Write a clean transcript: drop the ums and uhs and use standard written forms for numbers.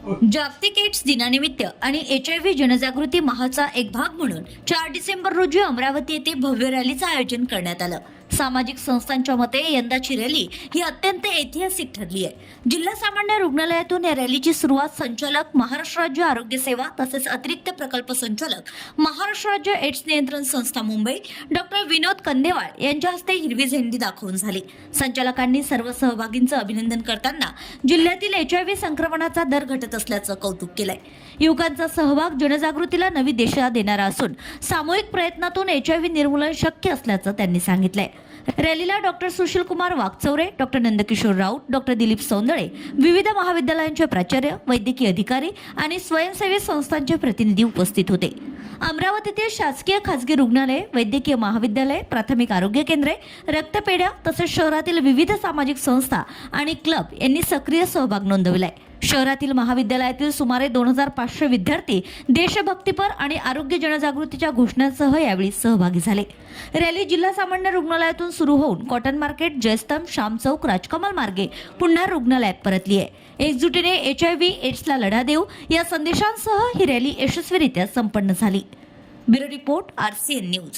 जागतिक एड्स दिनानिमित्त आणि HIV जनजागृती माहाचा एक भाग म्हणून 4 डिसेंबर रोजी अमरावती येथे भव्य रॅलीचं आयोजन करण्यात आलं। सामाजिक संस्थांच्या मते यंदाची रॅली ही अत्यंत ऐतिहासिक ठरली आहे। जिल्हा सामान्य रुग्णालयातून या रॅलीची सुरुवात संचालक महाराष्ट्र राज्य आरोग्य सेवा तसेच अतिरिक्त प्रकल्प संचालक महाराष्ट्र राज्य एड्स नियंत्रण संस्था मुंबई डॉक्टर विनोद कंदेवाळ यांच्या हस्ते हिरवी झेंडी दाखवून झाली। संचालकांनी सर्व सहभागींचं अभिनंदन करताना जिल्ह्यातील HIV संक्रमणाचा दर घटत असल्याचं कौतुक केलंय। युवकांचा सहभाग जनजागृतीला नवी दिशा देणारा असून सामूहिक प्रयत्नातून HIV निर्मूलन शक्य असल्याचं त्यांनी सांगितलंय। रॅलीला doctor Sushil Kumar Waghchaure, doctor Nandkishor Raut, doctor Dilip Saundale, विविध महाविद्यालयांचे प्राचार्य, वैद्यकीय अधिकारी आणि स्वयंसेवी संस्थांचे प्रतिनिधी उपस्थित होते। अमरावतीतील शासकीय खासगी रुग्णालय, वैद्यकीय महाविद्यालय, प्राथमिक आरोग्य केंद्रे, रक्तपेढ्या तसेच शहरातील विविध सामाजिक संस्था आणि क्लब यांनी सक्रिय सहभाग नोंदवलाय। शहरातील महाविद्यालयातील सुमारे 2500 विद्यार्थी देशभक्तीपर आणि आरोग्य जनजागृतीच्या घोषणांसह यावेळी सहभागी झाले। रॅली जिल्हा सामान्य रुग्णालयातून सुरू होऊन कॉटन मार्केट, जयस्तंभ, श्याम चौक, राजकमल मार्गे पुन्हा रुग्णालयात परतली आहे। एकजुटीने HIV एड्सला लढा देऊ या संदेशांसह ही रॅली यशस्वीरित्या संपन्न झाली। Bureau report RCN news.